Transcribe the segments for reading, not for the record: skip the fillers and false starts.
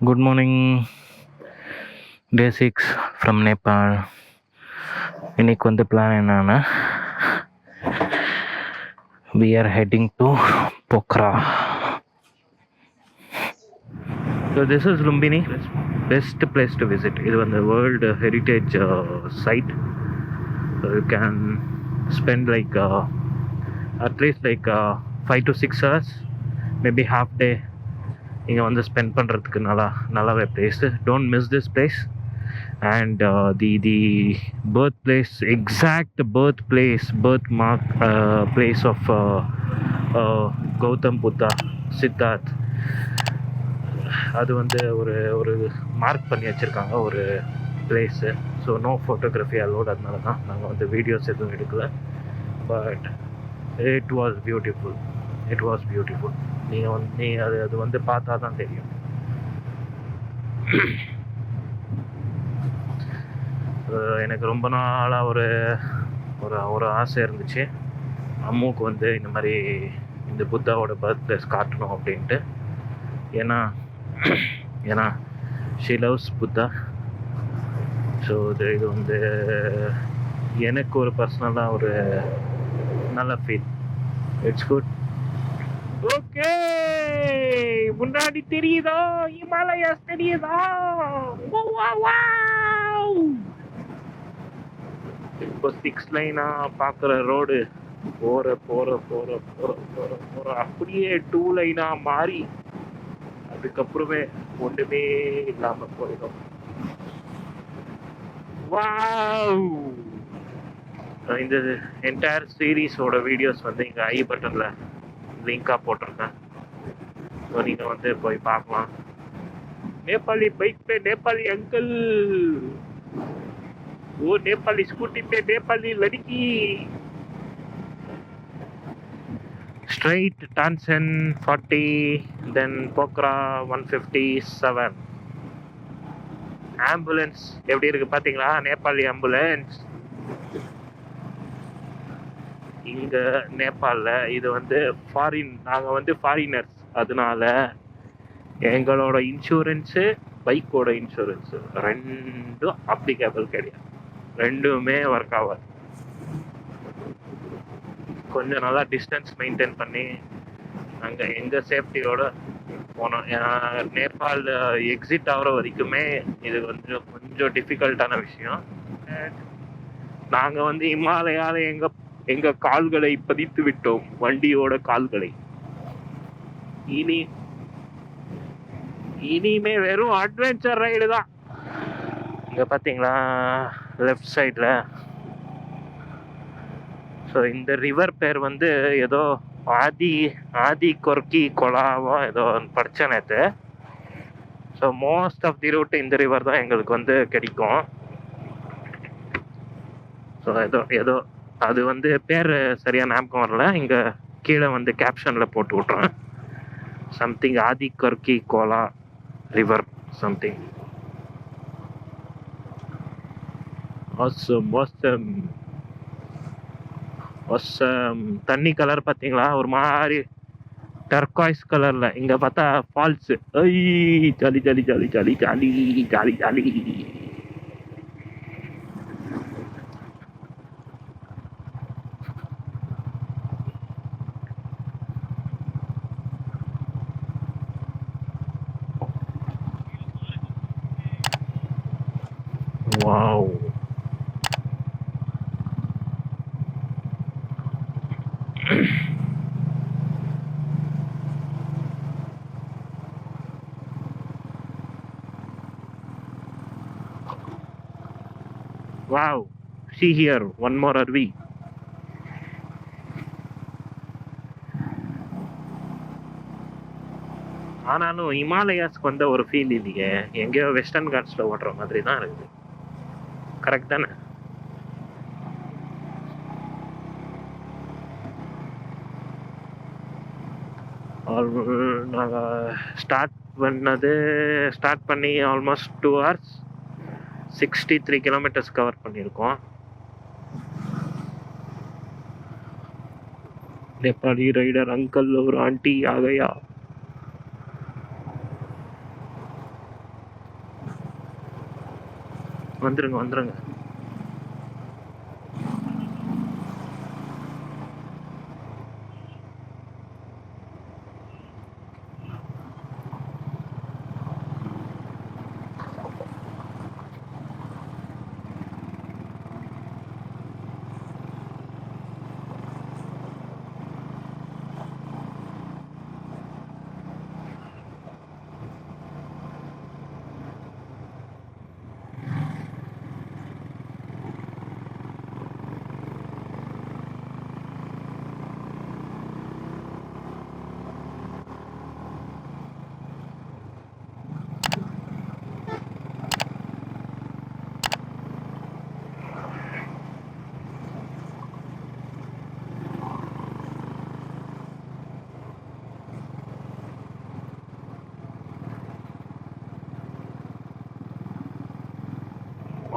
Good morning, day 6 from Nepal. இன்னைக்கு வந்து plan என்னன்னா, we are heading to Pokhara. So this is Lumbini, best place to visit. இது வந்து World Heritage site. So you can spend like at least like 5 to 6 hours, maybe half day. இங்கே வந்து spend பண்ணுறதுக்கு நல்லாவே place. Don't miss this place. And the birthplace, exact birthplace, birthmark place of Gautam Buddha, Siddharth, அது வந்து ஒரு mark பண்ணி வச்சுருக்காங்க ஒரு place. So no photography allowed, அதனால தான் நாங்கள் வந்து வீடியோஸ் எதுவும் எடுக்கல. But it was beautiful. நீங்கள் அது வந்து பார்த்தா தான் தெரியும். எனக்கு ரொம்ப நாளாக ஒரு ஆசை இருந்துச்சு, அம்முக்கு வந்து இந்த மாதிரி இந்த புத்தாவோட பர்த் பிளேஸ் காட்டணும் அப்படின்ட்டு. ஏன்னா ஷீ லவ்ஸ் புத்தா. ஸோ இது வந்து எனக்கு ஒரு பர்சனலாக ஒரு நல்ல ஃபீல். It's good. ஓகே, முன்னாடி தெரியுதா ஹிமாலயாஸ் தெரியுதா? இப்போ 6 லைனா பார்க்குற ரோடு போற அப்படியே 2 லைனா மாறி அதுக்கப்புறமே ஒன்றுமே இல்லாம போயிடும். வாவ்! இந்த என்டையர் சீரீஸோட வீடியோஸ் வந்து இங்கே ஐ பட்டன்ல லிங்காக போட்டிருக்கேன். ஸோ நீங்கள் வந்து போய் பார்க்கலாம். नेपाली बाइक पे नेपाली अंकल, वो नेपाली स्कूटी पे नेपाली लड़की. Straight Tansen 40, then Pokhara 157. Ambulance எப்படி இருக்கு பார்த்தீங்களா? நேபாளி ஆம்புலன்ஸ். இங்க நேபாளில் இது வந்து ஃபாரின், நாங்கள் வந்து ஃபாரினர்ஸ், அதனால எங்களோட இன்சூரன்ஸு பைக்கோட இன்சூரன்ஸு ரெண்டும் அப்ளிகேபிள் கிடையாது. ரெண்டுமே ஒர்க் ஆகாது. கொஞ்சம் நல்லா டிஸ்டன்ஸ் மெயின்டைன் பண்ணி நாங்கள் எங்கள் சேஃப்டியோட போனோம். நேபாள் எக்ஸிட் ஆகிற வரைக்குமே இது கொஞ்சம் டிஃபிகல்ட்டான விஷயம். நாங்கள் வந்து இமாலயாவில் எங்கள் கால்களை பதித்து விட்டோம், வண்டியோட கால்களை. இனிமே வெறும் அட்வென்ச்சர் ரைடு தான். இங்கே பார்த்தீங்களா லெஃப்ட் சைடில்? ஸோ இந்த ரிவர் பேர் வந்து ஏதோ ஆதி கொர்க்கி கொலாவோ ஏதோ படித்த நேற்று. So most of the route இந்த ரிவர் தான் எங்களுக்கு வந்து கிடைக்கும். ஸோ ஏதோ அது வந்து பேர் சரியாக ஞாபகம் வரல. இங்கே கீழே வந்து கேப்ஷனில் போட்டு விட்றேன். சம்திங் ஆதி கொர்க்கி கோலா ரிவர் சம்திங். தண்ணி கலர் பார்த்தீங்களா? ஒரு மாதிரி டர்காய்ஸ் கலர்ல. இங்க பார்த்தா ஃபால்ஸ். ஐ jolly jolly jolly jolly jolly jolly jolly. Wow! Wow, see here, one more RV. ஆனாலும் ஹிமாலயாஸ்க்கு வந்த ஒரு ஃபீல் இல்லையே. எங்கேயோ வெஸ்டர்ன் காட்ஸ்ல ஓட்டுற மாதிரி தான் இருக்குது. கரெக்ட் தானே? நாங்கள் ஸ்டார்ட் பண்ணி ஆல்மோஸ்ட் 2 hours 63 kilometers கவர் பண்ணியிருக்கோம். नेपाली राइडर अंकल और आंटी आ गया. வந்துருங்க வந்துருங்க.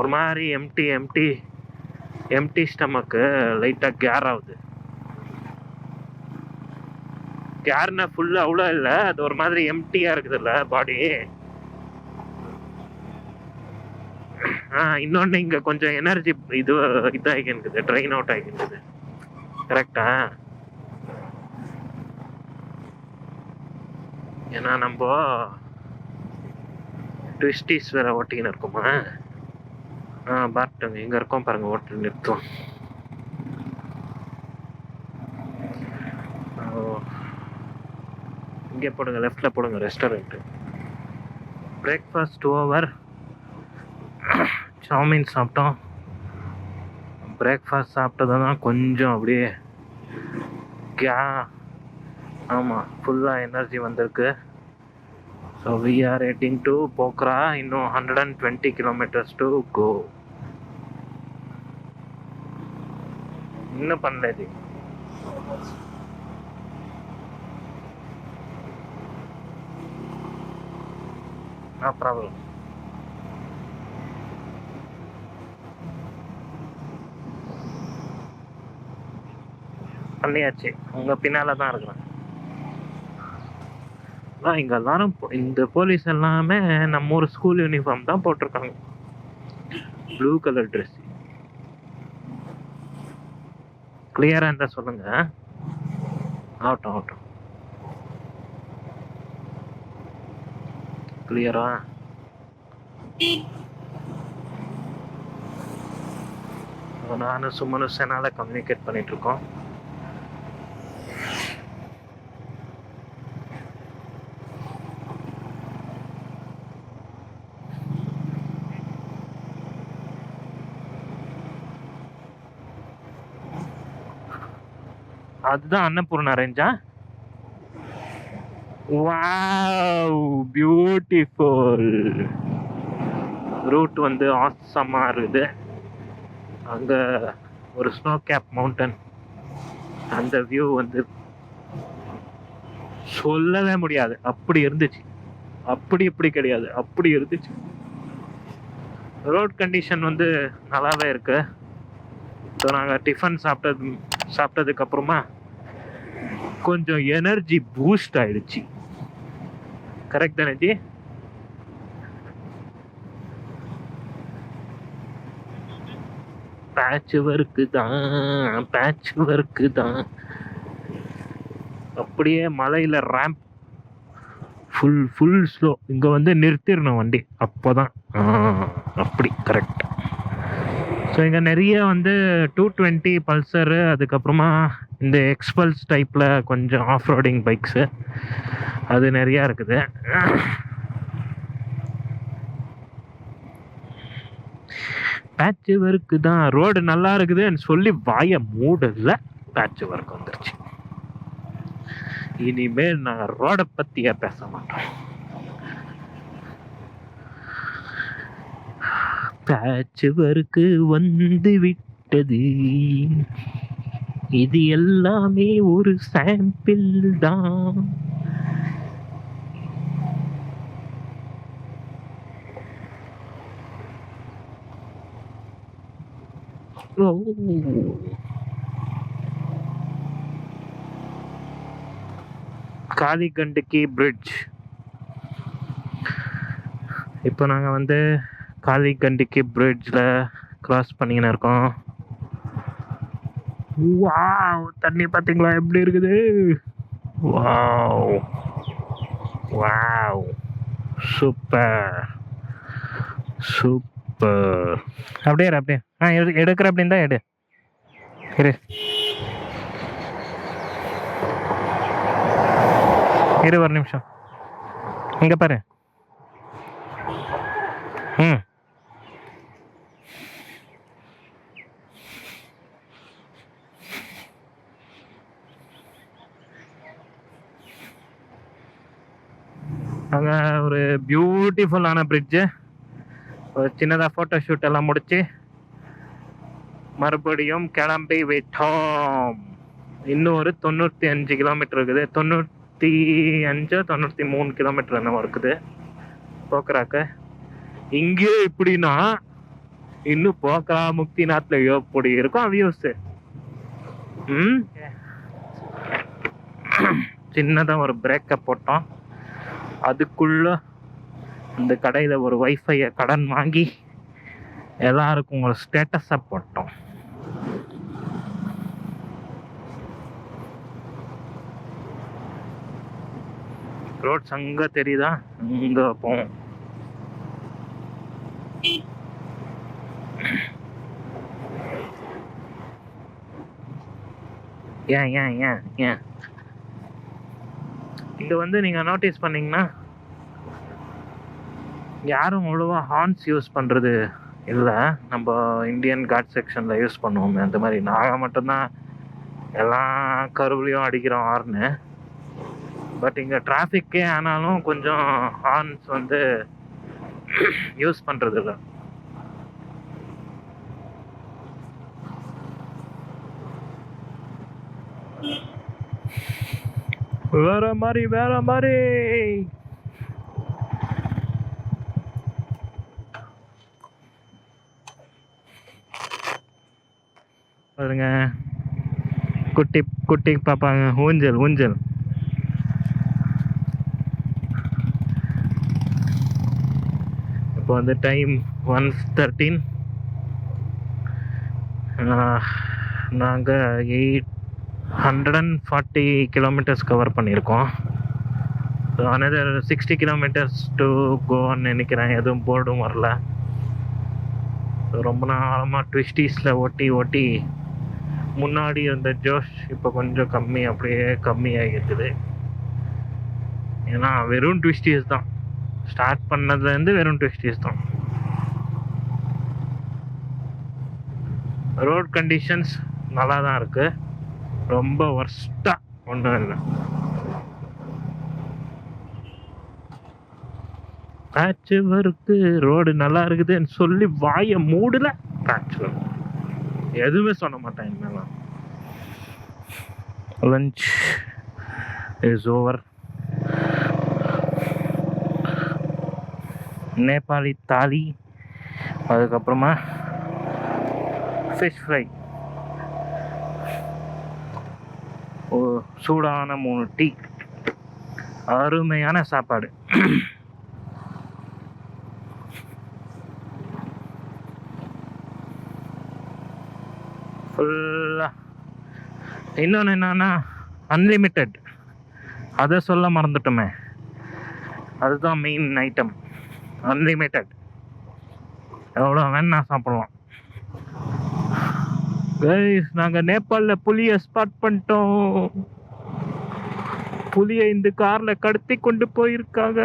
ஒரு மாதிரி எம்டி ஸ்டமக்கு லைட்டாக கேர் ஆகுது. கேர்னா ஃபுல்லு அவ்வளோ இல்லை, அது ஒரு மாதிரி எம்டியாக இருக்குதுல்ல பாடி. இன்னொன்று இங்கே கொஞ்சம் எனர்ஜி இதாகிக்கின்றது, ட்ரைன் அவுட் ஆகிக்கின்றது. கரெக்டா? ஏன்னா நம்ம ட்விஸ்டிஸ் வேற ஓட்டிக்கின்னு இருக்குமா. பார்த்துங்க எங்கே இருக்கோம் பாருங்க, ஓட்டு நிறுத்தம். இங்கே போடுங்க, லெஃப்டில் போடுங்க, ரெஸ்டாரண்ட்டு. Breakfast over. சாமின் சாப்பிட்டோம். பிரேக்ஃபாஸ்ட் சாப்பிட்டது தான் கொஞ்சம் அப்படியே ஆமாம் ஃபுல்லாக எனர்ஜி வந்திருக்கு. So we are heading to Pokhara. இன்னும் 120 kilometers டு கோ. இன்னும் பண்ணல இது. No problem. பண்ணியாச்சு, உங்கள் பின்னால் தான் இருக்கிறேன். இங்கே எல்லாரும் இந்த போலீஸ் எல்லாமே நம்ம ஒரு ஸ்கூல் யூனிஃபார்ம் தான் போட்டிருக்காங்க, ப்ளூ கலர் ட்ரெஸ். கிளியராக இருந்தால் சொல்லுங்க. ஆகட்டும் ஆகட்டும். கிளியரா? நானும் சும்மனும் செனால கம்யூனிகேட் பண்ணிட்டு இருக்கோம். அதுதான் அன்னபூர்ணா ரேஞ்சா? Wow, beautiful. ரூட் வந்து ஆசமாக இருக்குது. அங்கே ஒரு ஸ்னோ கேப் மவுண்டன், அந்த வியூ வந்து சொல்லவே முடியாது, அப்படி இருந்துச்சு. அப்படி இப்படி கிடையாது, அப்படி இருந்துச்சு. ரோட் கண்டிஷன் வந்து நல்லாவே இருக்கு. ஸோ நாங்கள் டிஃபன் சாப்பிட்டதுக்கு அப்புறமா கொஞ்சம் எனர்ஜி பூஸ்ட் ஆயிடுச்சு. கரெக்ட் தானே ஜி? பேட்ச் ஒர்க்கு தான். அப்படியே மலையில் ரேம்ப் ஃபுல் ஸ்லோ. இங்கே வந்து நிறுத்திடணும் வண்டி, அப்போதான் அப்படி கரெக்ட். ஸோ இங்கே நிறைய வந்து 220 பல்சரு, அதுக்கப்புறமா இந்த எக்ஸ்பல்ஸ் டைப்பில் கொஞ்சம் ஆஃப் ரோடிங் பைக்ஸு அது நிறையா இருக்குது. பேட்ச் ஒர்க்கு தான். ரோடு நல்லா இருக்குதுன்னு சொல்லி வாய மூடல, பேட்ச் ஒர்க் வந்துருச்சு. இனிமேல் நான் ரோடை பற்றியே பேச மாட்டோம். பேட்ச் ஒர்க்கு வந்து விட்டது, இது எல்லாமே ஒரு சாம்பிள் தான். காளிகண்டகி பிரிட்ஜ். இப்போ நாங்கள் வந்து காலிகண்டிக்கு பிரிட்ஜில் கிராஸ் பண்ணிக்கின்னு இருக்கோம். வாவ், தண்ணி பார்த்தீங்களா எப்படி இருக்குது? Wow wow, super super. அப்படியே அப்படியே எடுக்கிற அப்படின்னு தான் எடு. இரு ஒரு நிமிஷம். இங்கே பாரு. ம், அங்கே ஒரு பியூட்டிஃபுல்லான பிரிட்ஜு. ஒரு சின்னதாக ஃபோட்டோ ஷூட் எல்லாம் முடிச்சு மறுபடியும் கிளம்பி விட்டோம். இன்னும் ஒரு 95 கிலோமீட்டர் இருக்குது. 95 93 கிலோமீட்டர் என்னவோ இருக்குது போக்கராக்க. இங்கே இப்படின்னா இன்னும் போக்கரா முக்திநாத்ல எப்படி இருக்கும் வியூஸ். சின்னதாக ஒரு பிரேக்கை போட்டோம். அதுக்குள்ள இந்த கடையில் ஒரு வைஃபையை கடன் வாங்கி எல்லாருக்கும் ஒரு ஸ்டேட்டஸை போட்டோம். ரோட்ஸ் அங்கே தெரியுதா? அங்கே போவோம். ஏன் ஏன் ஏன் ஏன் இது வந்து நீங்கள் நோட்டீஸ் பண்ணிங்கன்னா யாரும் அவ்வளோவா ஹார்ன்ஸ் யூஸ் பண்ணுறது இல்லை. நம்ம இந்தியன் காட் செக்ஷனில் யூஸ் பண்ணுவோமே அந்த மாதிரி நாங்கள் மட்டும்தான் எல்லா கருவிலையும் அடிக்கிறோம் ஹார்னு. பட் இங்கே டிராஃபிக்கே ஆனாலும் கொஞ்சம் ஹார்ன்ஸ் வந்து யூஸ் பண்ணுறது இல்லை. வேற மாதிரி பாருங்க. குட்டி குட்டி பாப்பாங்க. ஊஞ்சல் ஊஞ்சல். இப்போ வந்து டைம் 1:13. நாங்கள் 840 கிலோமீட்டர்ஸ் கவர் பண்ணியிருக்கோம். அனதர் 60 கிலோமீட்டர்ஸ் டு கோன்னு நினைக்கிறேன். எதுவும் போர்டும் வரல. ரொம்ப நாளமாக ட்விஸ்டீஸில் ஓட்டி முன்னாடி இருந்த ஜோஷ் இப்போ கொஞ்சம் அப்படியே கம்மியாகிருக்குது. ஏன்னா வெறும் ட்விஸ்டீஸ் தான். ஸ்டார்ட் பண்ணதுலேருந்து வெறும் ட்விஸ்டீஸ் தான். ரோட் கண்டிஷன்ஸ் நல்லா தான் இருக்குது. ரொம்ப ஒர்ஸ்ட்டாக ஒன்றும் இல்லை. பேட்ச் ஒர்க்கு ரோடு நல்லா இருக்குதுன்னு சொல்லி வாயை மூடல. பேட்ச் ஒர்க் எதுவுமே சொல்ல மாட்டேன். இனிமேலாம் லஞ்ச் இஸ் ஓவர். நேபாளி தாலி, அதுக்கப்புறமா ஃபிஷ் ஃப்ரை, சூடான 3 டீ. அருமையான சாப்பாடு. ஃபுல்லாக. இன்னொன்று என்னன்னா அன்லிமிட்டெட். அதை சொல்ல மறந்துட்டோமே. அதுதான் மெயின் ஐட்டம். அன்லிமிட்டெட். எவ்வளோ வேணா சாப்பிடலாம். கைஸ், நாங்கள் நேபாளில் புலியை ஸ்பாட் பண்ணிட்டோம். புலியை இந்த காரில் கடத்தி கொண்டு போயிருக்காங்க.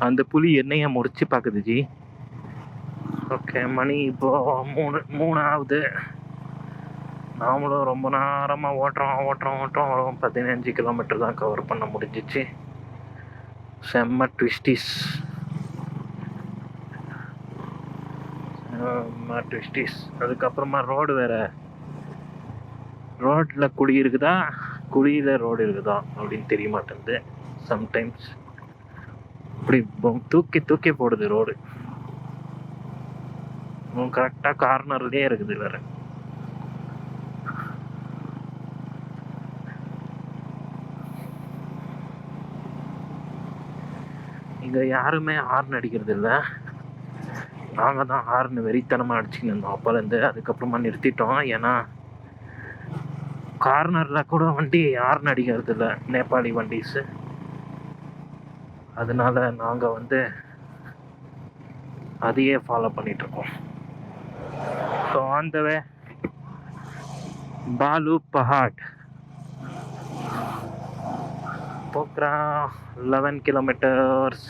அந்த புலி என்னைய முடிச்சு பார்க்குது ஜி. ஓகே, மணி இப்போ 3 ஆகுது. நாமளும் ரொம்ப நேரமாக ஓட்டுறோம். 15 கிலோமீட்டர் தான் கவர் பண்ண முடிஞ்சிச்சு. செம்ம ட்விஸ்டீஸ். அதுக்கப்புறமா ரோடு வேறு. ரோட்டில் குழி இருக்குதா, குழியில் ரோடு இருக்குதா அப்படின்னு தெரிய மாட்டேங்குது. சம்டைம்ஸ் இப்படி தூக்கி போடுது ரோடு. கரெக்டாக கார்னர்லேயே இருக்குது வேறு. இங்கே யாருமே ஹார்ன் அடிக்கிறது இல்லை. நாங்கள் தான் ஹார்ன் வெறித்தனமாக அடிச்சுக்கின்னு இருந்தோம் அப்போலேருந்து. அதுக்கப்புறமா நிறுத்திட்டோம். ஏன்னா கார்னரில் கூட வண்டி ஹார்ன் அடிக்கிறது இல்லை நேபாளி வண்டிஸு. அதனால நாங்கள் வந்து அதையே ஃபாலோ பண்ணிகிட்ருக்கோம். So on the way Balu Pahad, Pokhara 11 kilometres.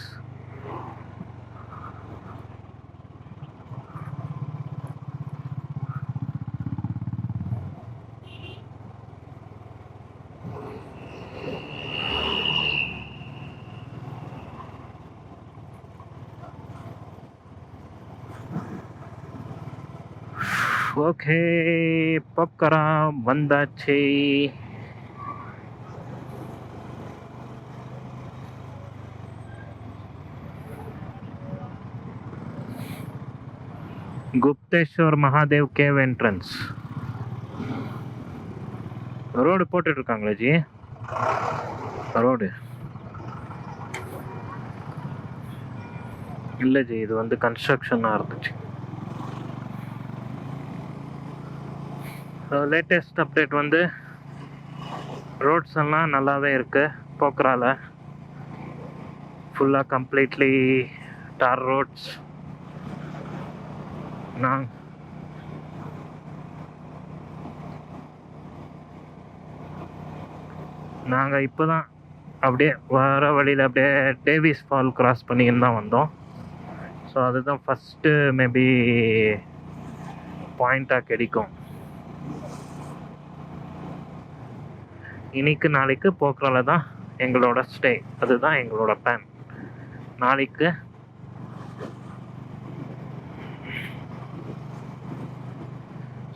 Okay, Pokhara வந்தாச்சு. Gupteshwar Mahadev cave entrance. Road போட்டுட்டு இருக்காங்களா ஜி? ரோடு இல்லை ஜி, இது வந்து கன்ஸ்ட்ரக்ஷனாக இருந்துச்சு. லேட்டஸ்ட் அப்டேட் வந்து ரோட்ஸ் எல்லாம் நல்லாவே இருக்கு. போக்ரால ஃபுல்லாக கம்ப்ளீட்லி டார் ரோட்ஸ். நாங்கள் இப்போ தான் அப்படியே வர வழியில் அப்படியே டேவிஸ் ஃபால் கிராஸ் பண்ணின்னு தான் வந்தோம். ஸோ அதுதான் ஃபஸ்ட்டு மேபி பாயிண்ட்டாக கிடைக்கும். இன்னைக்கு நாளைக்கு போக்ரால தான் எங்களோட ஸ்டே. அதுதான் எங்களோட பிளான். நாளைக்கு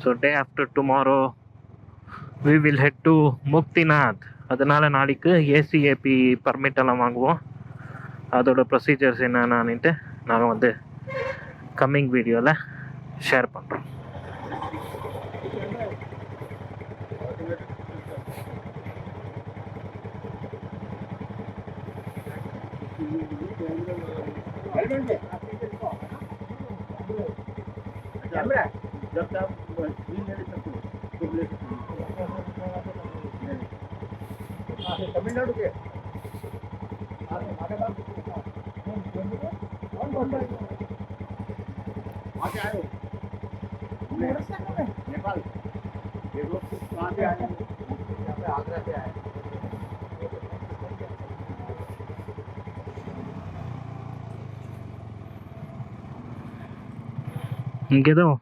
so day after tomorrow we will head to Muktinath. அதனால நாளைக்கு ஏசிஏபி பர்மிட் எல்லாம் வாங்குவோம். அதோட ப்ரொசீஜர்ஸ் என்னென்னுட்டு நாங்கள் வந்து கம்மிங் வீடியோவில் ஷேர் பண்ணுறோம். तमिलनाडु के नेपाल ये लोग कहाँ से आए? यहाँ पे आगरा से आए. இங்கே தான்